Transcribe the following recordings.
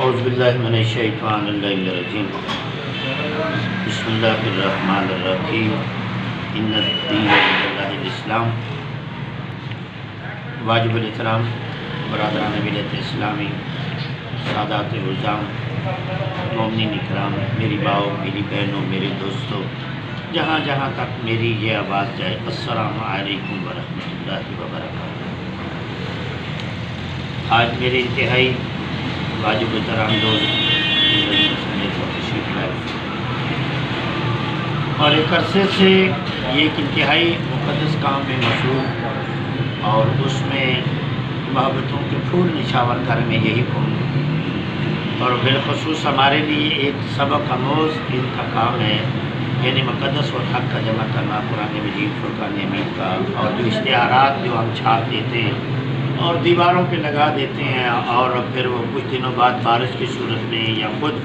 اعوذ باللہ من الشیطان الرجیم بسم اللہ الرحمن الرحیم ان الدین عند اللہ الاسلام۔ واجب الاحترام برادران ملت اسلامی، سادات عظام، مومنین اکرام، میری باؤ، میری بہنوں، میرے دوستوں، جہاں جہاں تک میری یہ آواز جائے، السلام علیکم ورحمۃ اللہ وبرکاتہ۔ آج میرے انتہائی واجب احترام دوست اور ایک عرصے سے یہ ایک انتہائی مقدس کام میں مشہور، اور اس میں محبتوں کے پھول نچھاور کرنے یہی قوم، اور بالخصوص ہمارے لیے ایک سبق آموز ان کا کام ہے، یعنی مقدس اور حق کا جمع کرنا، قرآن مجید، فرقان حمید کا، اور جو اشتہارات جو ہم چھاپ دیتے ہیں اور دیواروں پہ لگا دیتے ہیں، اور پھر وہ کچھ دنوں بعد بارش کی صورت میں یا خود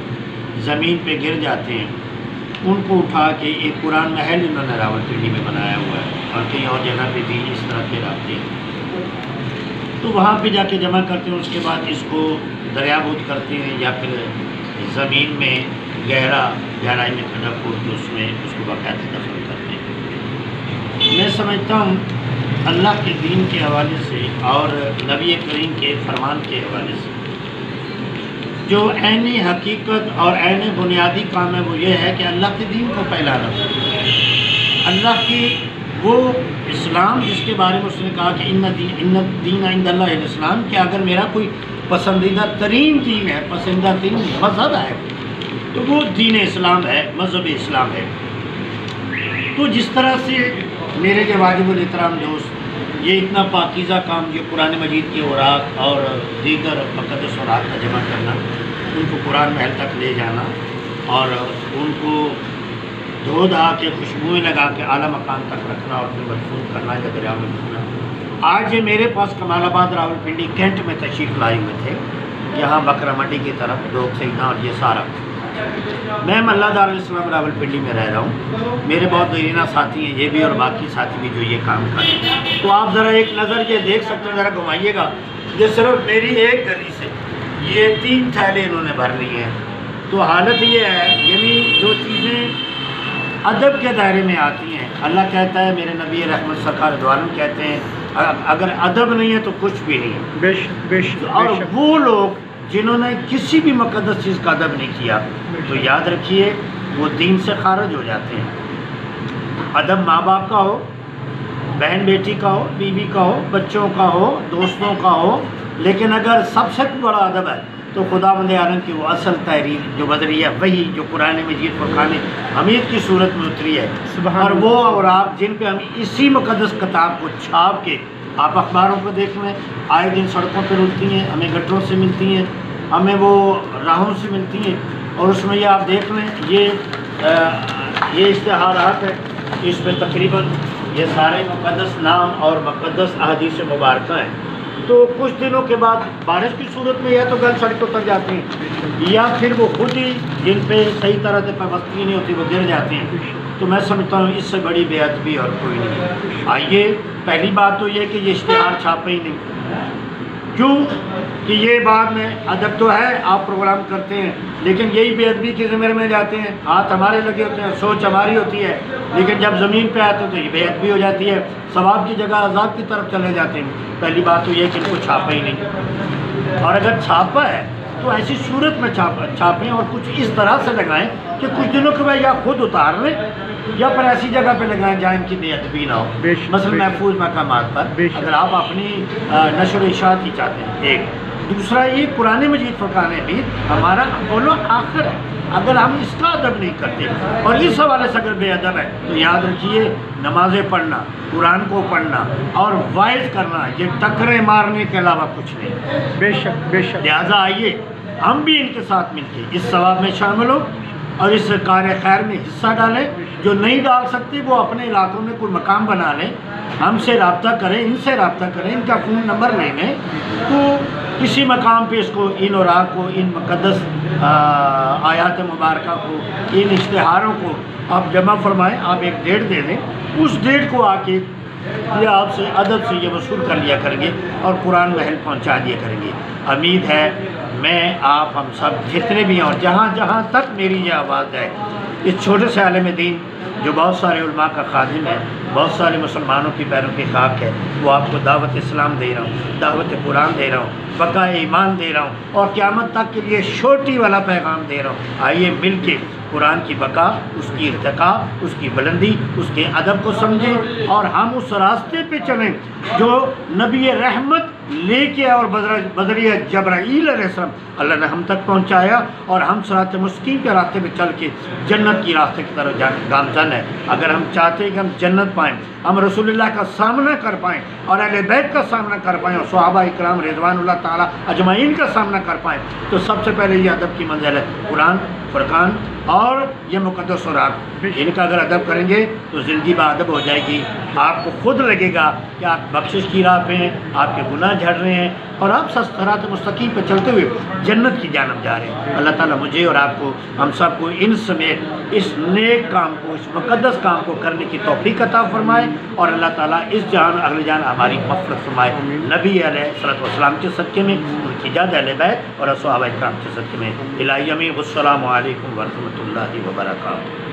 زمین پہ گر جاتے ہیں، ان کو اٹھا کے ایک قرآن محل انہوں نے راولپنڈی میں بنایا ہوا ہے، اور کئی اور جگہ پہ بھی اس طرح کے رابطے ہیں، تو وہاں پہ جا کے جمع کرتے ہیں۔ اس کے بعد اس کو دریابود کرتے ہیں یا پھر زمین میں گہرائی میں کھڈا کھود کے اس میں اس کو باقاعدہ دفن کرتے ہیں۔ میں سمجھتا ہوں اللہ کے دین کے حوالے سے اور نبی کریم کے فرمان کے حوالے سے جو عین حقیقت اور عین بنیادی کام ہے وہ یہ ہے کہ اللہ کے دین کو پھیلانا، اللہ کی وہ اسلام جس کے بارے میں اس نے کہا کہ ان الدین عند اللہ الاسلام، کہ اگر میرا کوئی پسندیدہ ترین دین ہے، پسندیدہ ترین مذہب ہے تو وہ دین اسلام ہے، مذہب اسلام ہے۔ تو جس طرح سے میرے جو واجب الاحترام دوست، یہ اتنا پاکیزہ کام، جو قرآن مجید کے اوراق اور دیگر مقدس اوراق کا جمع کرنا، ان کو قرآن محل تک لے جانا اور ان کو دھو دھا کے خوشبوئیں لگا کے اعلیٰ مقام تک رکھنا اور پھر مدفون کرنا یا دریا میں ڈالنا۔ آج یہ میرے پاس کمال آباد راولپنڈی کینٹ میں تشریف لائے ہوئے تھے، یہاں بکرا منڈی کی طرف لوگ سیدنا اور یہ سارا۔ میں ملہ دار الاسلام راولپنڈی میں رہ رہا ہوں، میرے بہت دیرینہ ساتھی ہیں یہ بھی اور باقی ساتھی بھی جو یہ کام کریں، تو آپ ذرا ایک نظر یہ دیکھ سکتے ہیں، ذرا گھمائیے گا، یہ صرف میری ایک گلی سے یہ 3 تھیلے انہوں نے بھر لی ہیں۔ تو حالت یہ ہے، یعنی جو چیزیں ادب کے دائرے میں آتی ہیں، اللہ کہتا ہے، میرے نبی رحمت سرکار دوالم کہتے ہیں، اگر ادب نہیں ہے تو کچھ بھی نہیں ہے۔ اور وہ لوگ جنہوں نے کسی بھی مقدس چیز کا ادب نہیں کیا تو یاد رکھیے وہ دین سے خارج ہو جاتے ہیں۔ ادب ماں باپ کا ہو، بہن بیٹی کا ہو، بیوی کا ہو، بچوں کا ہو، دوستوں کا ہو، لیکن اگر سب سے بڑا ادب ہے تو خداوند عالم کی وہ اصل تحریر جو بدری ہے، وہی جو قرآن مجید فرقان حمید کی صورت میں اتری ہے، اور وہ اوراق جن پہ ہم اسی مقدس کتاب کو چھاپ کے، آپ اخباروں کو دیکھ لیں، آئے دن سڑکوں پہ رلتی ہیں، ہمیں گٹروں سے ملتی ہیں، ہمیں وہ راہوں سے ملتی ہیں، اور اس میں یہ آپ دیکھ لیں، یہ اشتہارات ہے، اس پہ تقریباً یہ سارے مقدس نام اور مقدس احادیث مبارکہ ہیں۔ تو کچھ دنوں کے بعد بارش کی صورت میں یا تو گل سڑک اتر جاتی ہیں، یا پھر وہ خود ہی جن پہ صحیح طرح سے پابندی نہیں ہوتی وہ گر جاتے ہیں۔ تو میں سمجھتا ہوں اس سے بڑی بے ادبی اور کوئی نہیں۔ آئیے، پہلی بات تو یہ کہ یہ اشتہار چھاپے ہی نہیں، کیوں کہ یہ بعد میں ادب تو ہے، آپ پروگرام کرتے ہیں، لیکن یہی بے ادبی کے ذمے میں جاتے ہیں، ہاتھ ہمارے لگے ہوتے ہیں، سوچ ہماری ہوتی ہے، لیکن جب زمین پہ آتے ہیں تو یہ بے ادبی ہو جاتی ہے، ثواب کی جگہ عذاب کی طرف چلے جاتے ہیں۔ پہلی بات تو یہ کہ ان کو چھاپا ہی نہیں، اور اگر چھاپا ہے تو ایسی صورت میں چھاپیں اور کچھ اس طرح سے لگائیں کہ کچھ دنوں کے بعد یا خود اتار لیں یا پھر ایسی جگہ پہ لگائیں جہاں ان کی بے ادبی نہ ہو، مثلا محفوظ مقامات پر، اگر آپ اپنی نشر و اشاعت کی چاہتے ہیں۔ ایک دوسرا، یہ قرآن مجید فرقان حمید ہمارا اول و آخر ہے، اگر ہم اس کا ادب نہیں کرتے اور اس حوالے سے اگر بے ادب ہے تو یاد رکھیے نمازیں پڑھنا، قرآن کو پڑھنا اور وائز کرنا یہ ٹکریں مارنے کے علاوہ کچھ نہیں۔ بے شک بے شک۔ لہٰذا آئیے ہم بھی ان کے ساتھ مل کے اس ثواب میں شامل ہوں اور اس کار خیر میں حصہ ڈالیں۔ جو نہیں ڈال سکتے وہ اپنے علاقوں میں کوئی مقام بنا لیں، ہم سے رابطہ کریں، ان سے رابطہ کریں، ان کا فون نمبر لے لیں، تو کسی مقام پہ اس کو، ان اوراق کو، ان مقدس آیات مبارکہ کو، ان اشتہاروں کو آپ جمع فرمائیں۔ آپ ایک ڈیٹ دے دیں، اس ڈیٹ کو آ کے یہ آپ سے ادب سے یہ وصول کر لیا کریں گے اور قرآن محل پہنچا دیا کریں گے۔ امید ہے میں آپ ہم سب جتنے بھی ہیں اور جہاں جہاں تک میری یہ آواز ہے، اس چھوٹے سے عالم دین جو بہت سارے علماء کا خادم ہے، بہت سارے مسلمانوں کی پیروں کی خاک ہے، وہ آپ کو دعوت اسلام دے رہا ہوں، دعوت قرآن دے رہا ہوں، بقائے ایمان دے رہا ہوں، اور قیامت تک کے لیے چھوٹی والا پیغام دے رہا ہوں۔ آئیے مل کے قرآن کی بقا، اس کی ارتقاء، اس کی بلندی، اس کے ادب کو سمجھیں، اور ہم اس راستے پہ چلیں جو نبی رحمت لے کے اور بذریعہ جبرائیل علیہ السلام اللہ نے ہم تک پہنچایا، اور ہم صراط مستقیم کے راستے پہ چل کے جنت کی راستے کی طرف گامزن ہے۔ اگر ہم چاہتے ہیں کہ ہم جنت پائیں، ہم رسول اللہ کا سامنا کر پائیں اور اہل بیت کا سامنا کر پائیں اور صحابہ اکرام رضوان اللہ تعالیٰ اجمعین کا سامنا کر پائیں، تو سب سے پہلے یہ ادب کی منزل ہے قرآن، فرقان اور یہ مقدس سورات۔ ان کا اگر ادب کریں گے تو زندگی باادب ہو جائے گی۔ آپ کو خود لگے گا کہ آپ بخشش کی راہ پہ ہیں، آپ کے گناہ جھڑ رہے ہیں، اور آپ صراط مستقیم پہ چلتے ہوئے جنت کی جانب جا رہے ہیں۔ اللہ تعالیٰ مجھے اور آپ کو، ہم سب کو ان سمیت اس نیک کام کو، اس مقدس کام کو کرنے کی توفیق عطا فرمائے، اور اللہ تعالیٰ اس جہان اگلے جہان ہماری مغفرت فرمائے۔ نبی علیہ السلام کے صدقے میں، ان کی جاد اہل بیت اور صحابہ کرام کے صدقے میں۔ الہی امین، السلام علیکم ورحمۃ اللہ وبرکاتہ۔